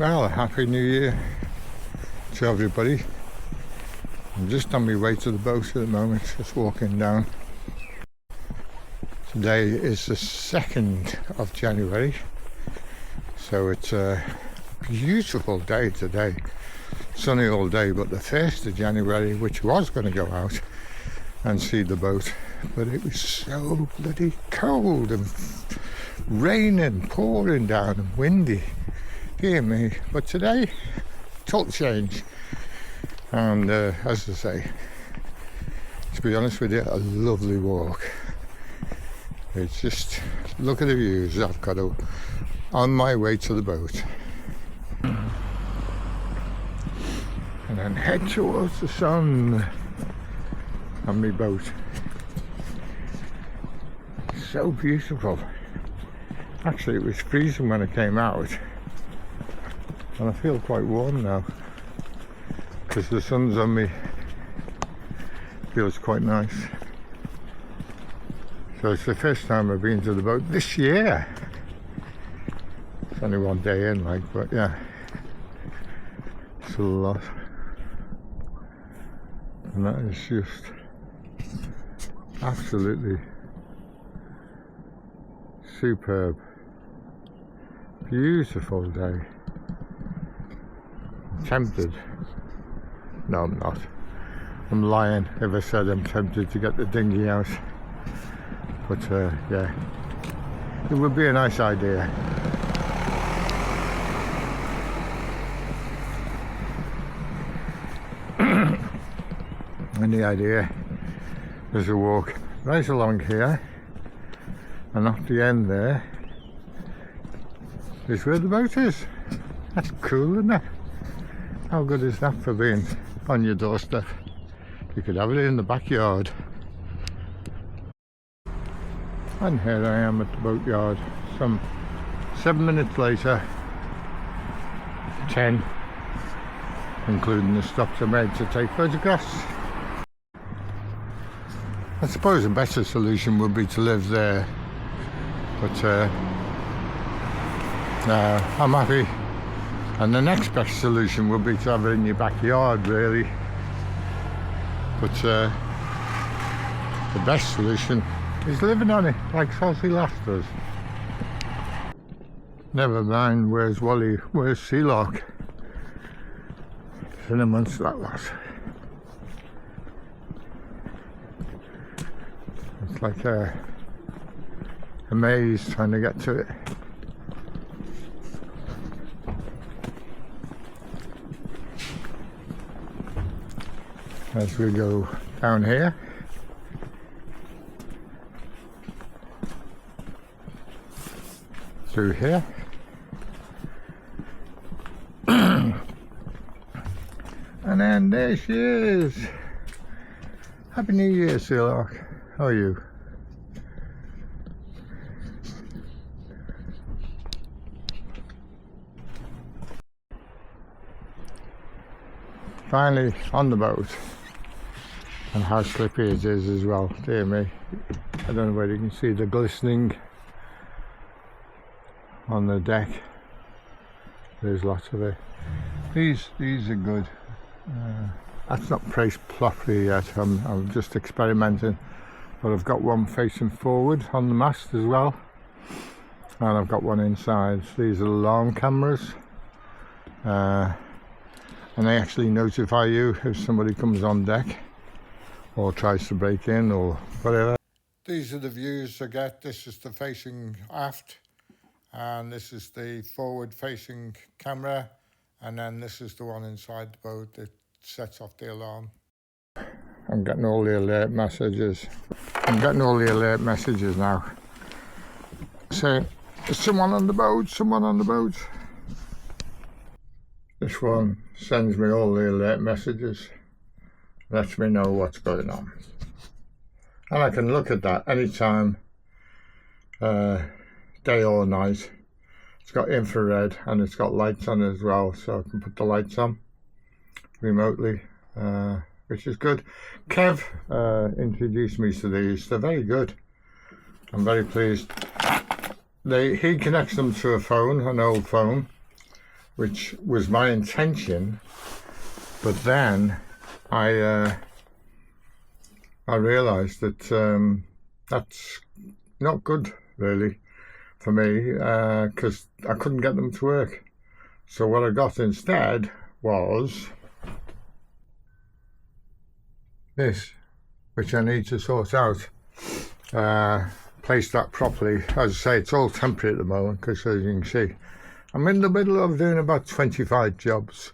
Well, Happy New Year to everybody. I'm just on my way to the boat at the moment, just walking down. Today is the 2nd of January, so it's a beautiful day today. Sunny all day, but the 1st of January, which was going to go out and see the boat, but it was so bloody cold and raining, pouring down and windy. Dear me. But today, total change. And as I say, to be honest with you, a lovely walk. It's just, look at the views I've got on my way to the boat. And then head towards the sun on my boat. So beautiful. Actually, it was freezing when I came out. And I feel quite warm now because the sun's on me. Feels quite nice. So it's the first time I've been to the boat this year. It's only one day in, like, but yeah, it's a lot. And that is just absolutely superb. Beautiful day. Tempted. No, I'm not. I'm lying if I said I'm tempted to get the dinghy out. But yeah, it would be a nice idea. And the idea is to walk right along here, and off the end there is where the boat is. That's cool, isn't it? How good is that for being on your doorstep? You could have it in the backyard. And here I am at the boatyard, some 7 minutes later, 10, including the stops I made to take photographs. I suppose a better solution would be to live there, but I'm happy. And the next best solution would be to have it in your backyard, really. But the best solution is living on it, like Saucy Lass does. Never mind, where's Wally, where's Sealock? It's in a month that was. It's like a maze trying to get to it. As we go down here, through here, and then there she is. Happy New Year, Sealock. How are you? Finally on the boat. And how slippy it is as well, dear me. I don't know whether you can see the glistening on the deck. There's lots of it. These are good. That's not priced properly yet. I'm just experimenting. But I've got one facing forward on the mast as well. And I've got one inside. These are long cameras. And they actually notify you if somebody comes on deck or tries to break in or whatever. These are the views I get. This is the facing aft, and this is the forward facing camera, and then this is the one inside the boat that sets off the alarm. I'm getting all the alert messages. Now saying there's someone on the boat, someone on the boat. This one sends me all the alert messages, lets me know what's going on. And I can look at that anytime, day or night. It's got infrared and it's got lights on as well, so I can put the lights on remotely, which is good. Kev introduced me to these. They're very good. I'm very pleased. He connects them to a phone, an old phone, which was my intention, but then I realised that that's not good really for me, because I couldn't get them to work. So what I got instead was this, which I need to sort out, place that properly. As I say, it's all temporary at the moment because, as you can see, I'm in the middle of doing about 25 jobs,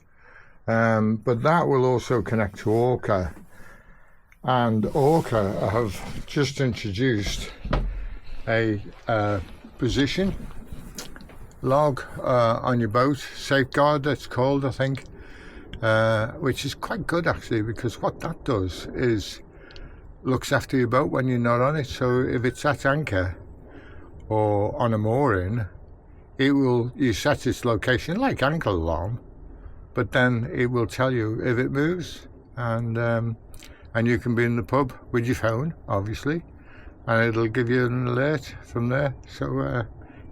but that will also connect to Orca, and Orca have just introduced a position log on your boat, Safeguard it's called, I think, which is quite good actually, because what that does is looks after your boat when you're not on it. So if it's at anchor or on a mooring, you set its location like ankle alarm, but then it will tell you if it moves, and you can be in the pub with your phone obviously, and it'll give you an alert from there. So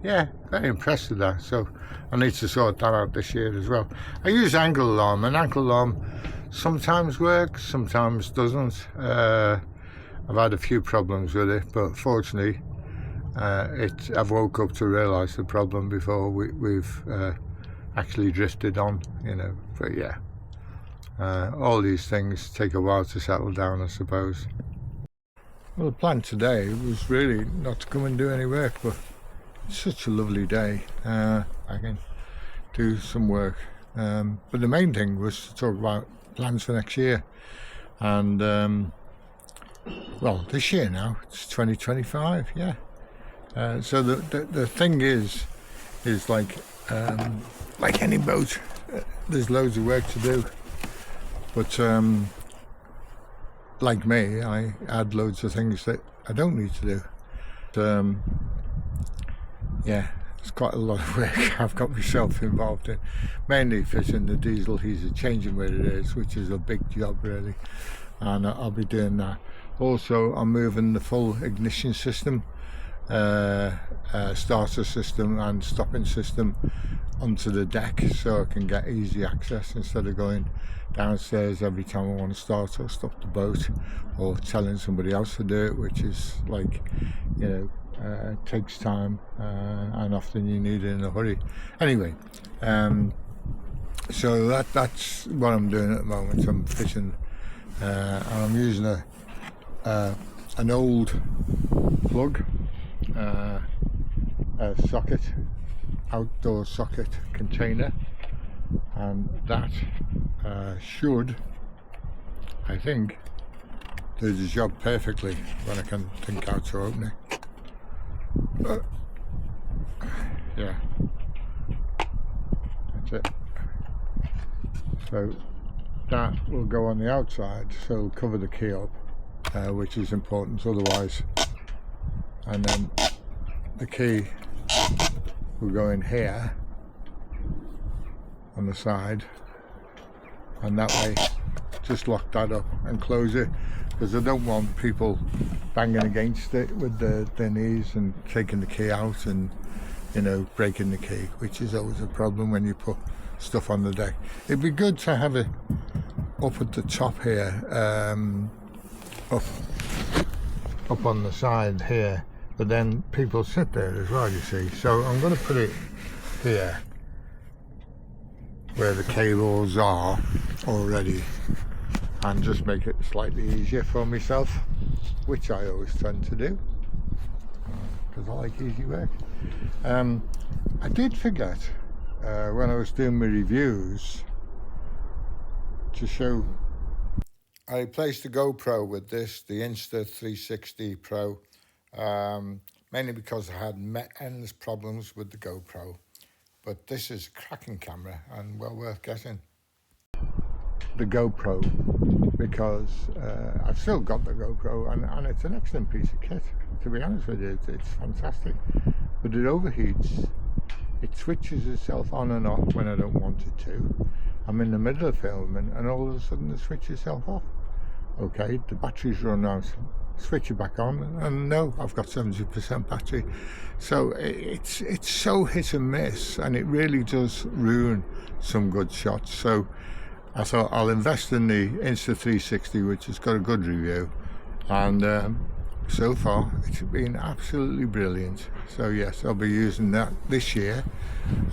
yeah, very impressed with that. So I need to sort that out this year as well. I use ankle alarm, and ankle alarm sometimes works, sometimes doesn't. I've had a few problems with it, but fortunately I've woke up to realise the problem before we've actually drifted on, you know. But yeah, all these things take a while to settle down, I suppose. Well, the plan today was really not to come and do any work, but it's such a lovely day. I can do some work, but the main thing was to talk about plans for next year. And well, this year now, it's 2025, yeah. So the thing is like any boat, there's loads of work to do. But like me, I add loads of things that I don't need to do. Yeah, it's quite a lot of work I've got myself involved in. Mainly fitting the diesel heater, changing where it is, which is a big job really. And I'll be doing that. Also, I'm moving the full ignition system, starter system and stopping system onto the deck, so I can get easy access instead of going downstairs every time I want to start or stop the boat, or telling somebody else to do it, which is like, you know, it takes time, and often you need it in a hurry. Anyway, so that's what I'm doing at the moment. I'm fishing, and I'm using an old plug, a socket, outdoor socket container, and that should, I think, do the job perfectly when I can think how to open it. Yeah, that's it. So that will go on the outside, so it'll cover the key up, which is important otherwise, and then the key will go in here on the side, and that way just lock that up and close it, because I don't want people banging against it with their knees and taking the key out and, you know, breaking the key, which is always a problem when you put stuff on the deck. It'd be good to have it up at the top here, up on the side here, but then people sit there as well, you see. So I'm going to put it here where the cables are already, and just make it slightly easier for myself, which I always tend to do because I like easy work. I did forget when I was doing my reviews to show. I replaced the GoPro with this, the Insta360 Pro, mainly because I had endless problems with the GoPro. But this is a cracking camera and well worth getting. The GoPro, because I've still got the GoPro, and it's an excellent piece of kit. To be honest with you, it's fantastic. But it overheats. It switches itself on and off when I don't want it to. I'm in the middle of filming and all of a sudden it switches itself off. okay, the battery's run out, switch it back on, and no, I've got 70% battery. So it's so hit and miss, and it really does ruin some good shots. So I thought I'll invest in the Insta360, which has got a good review, and so far it's been absolutely brilliant. So yes, I'll be using that this year,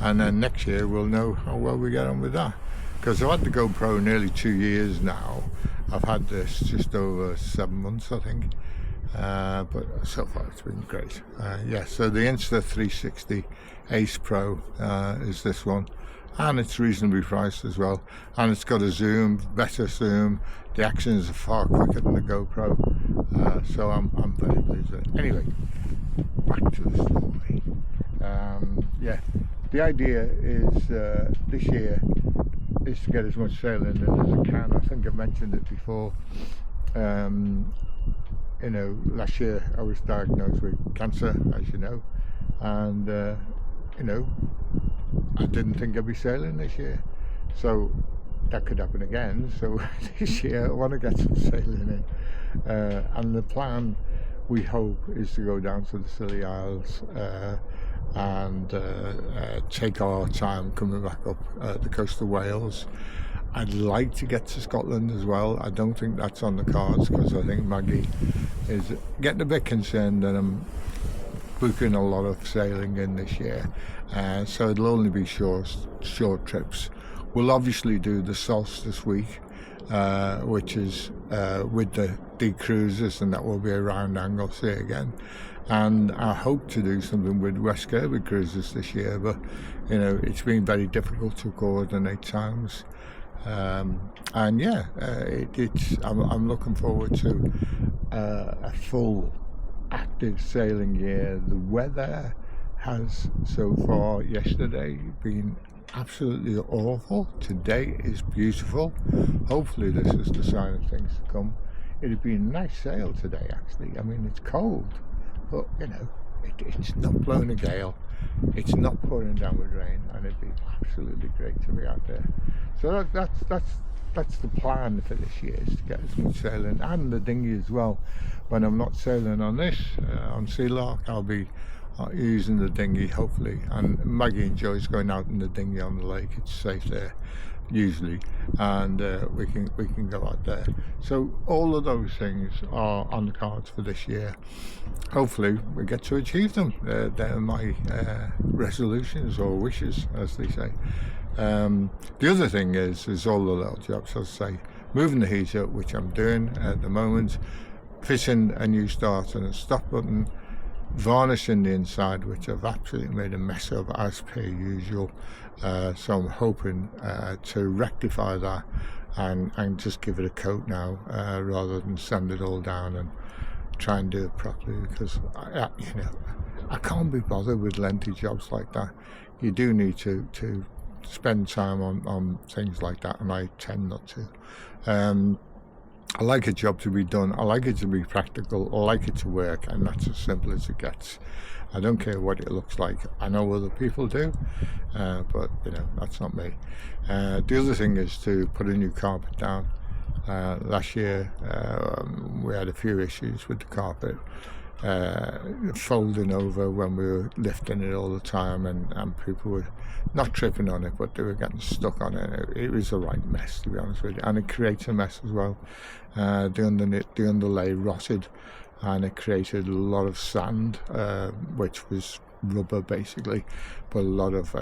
and then next year we'll know how well we get on with that, because I've had the GoPro nearly 2 years now. I've had this just over 7 months, I think, but so far it's been great. So the Insta360 Ace Pro is this one, and it's reasonably priced as well, and it's got a zoom, better zoom. The actions are far quicker than the GoPro, so I'm very pleased with it. Anyway, back to the story. The idea is this year is to get as much sailing in as I can. I think I've mentioned it before. Last year I was diagnosed with cancer, as you know, and I didn't think I'd be sailing this year, so that could happen again. So this year I want to get some sailing in, and the plan, we hope, is to go down to the Scilly Isles and take our time coming back up the coast of Wales. I'd like to get to Scotland as well. I don't think that's on the cards, because I think Maggie is getting a bit concerned that I'm booking a lot of sailing in this year, so it'll only be short trips. We'll obviously do the Solstice week, which is with the D cruises, and that will be around Anglesey again. And I hope to do something with West Kirby cruises this year, but it's been very difficult to coordinate times. I'm looking forward to a full active sailing year. The weather has so far, yesterday, been absolutely awful. Today is beautiful. Hopefully this is the sign of things to come. It'd be a nice sail today, actually. I mean, it's cold, but it's not blowing a gale, it's not pouring down with rain, and it'd be absolutely great to be out there. So that's the plan for this year, is to get as much sailing, and the dinghy as well. When I'm not sailing on this, on Sealark, I'll be using the dinghy, hopefully. And Maggie enjoys going out in the dinghy on the lake. It's safe there usually, and we can go out there. So all of those things are on the cards for this year. Hopefully we get to achieve them. They're my resolutions, or wishes, as they say. The other thing is all the little jobs, as I say, moving the heater, which I'm doing at the moment, fitting a new start and a stop button, varnishing the inside, which I've absolutely made a mess of, as per usual. So I'm hoping to rectify that and just give it a coat now, rather than sand it all down and try and do it properly, because I can't be bothered with lengthy jobs like that. You do need to spend time on things like that, and I tend not to. I like a job to be done. I like it to be practical. I like it to work, and that's as simple as it gets. I don't care what it looks like. I know other people do, but that's not me. The other thing is to put a new carpet down. Last year we had a few issues with the carpet folding over when we were lifting it all the time, and people were not tripping on it, but they were getting stuck on it. It was a right mess, to be honest with you, and it creates a mess as well. The underlay rotted, and it created a lot of sand, which was rubber basically, but a lot of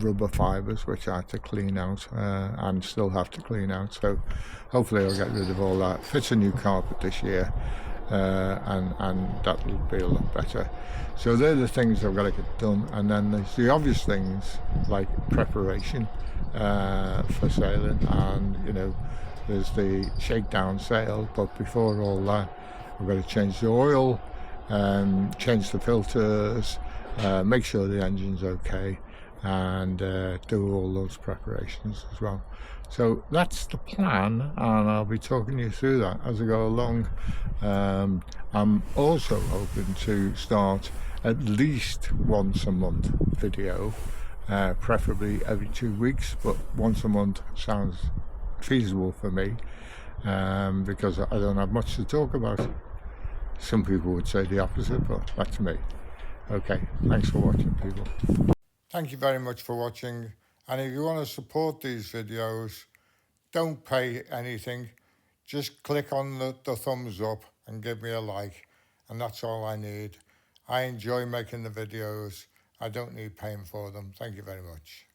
rubber fibres, which I had to clean out, and still have to clean out. So hopefully I'll get rid of all that, fit a new carpet this year, and that will be a lot better. So they're the things I've got to get done, and then there's the obvious things like preparation for sailing, and there's the shakedown sail. But before all that, I've got to change the oil, change the filters, make sure the engine's okay, and do all those preparations as well. So that's the plan, and I'll be talking you through that as I go along. I'm also hoping to start at least once a month video, preferably every 2 weeks, but once a month sounds feasible for me. because I don't have much to talk about. Some people would say the opposite, but that's me. Okay, thanks for watching, people. Thank you very much for watching. And if you want to support these videos, don't pay anything. Just click on the thumbs up and give me a like. And that's all I need. I enjoy making the videos. I don't need paying for them. Thank you very much.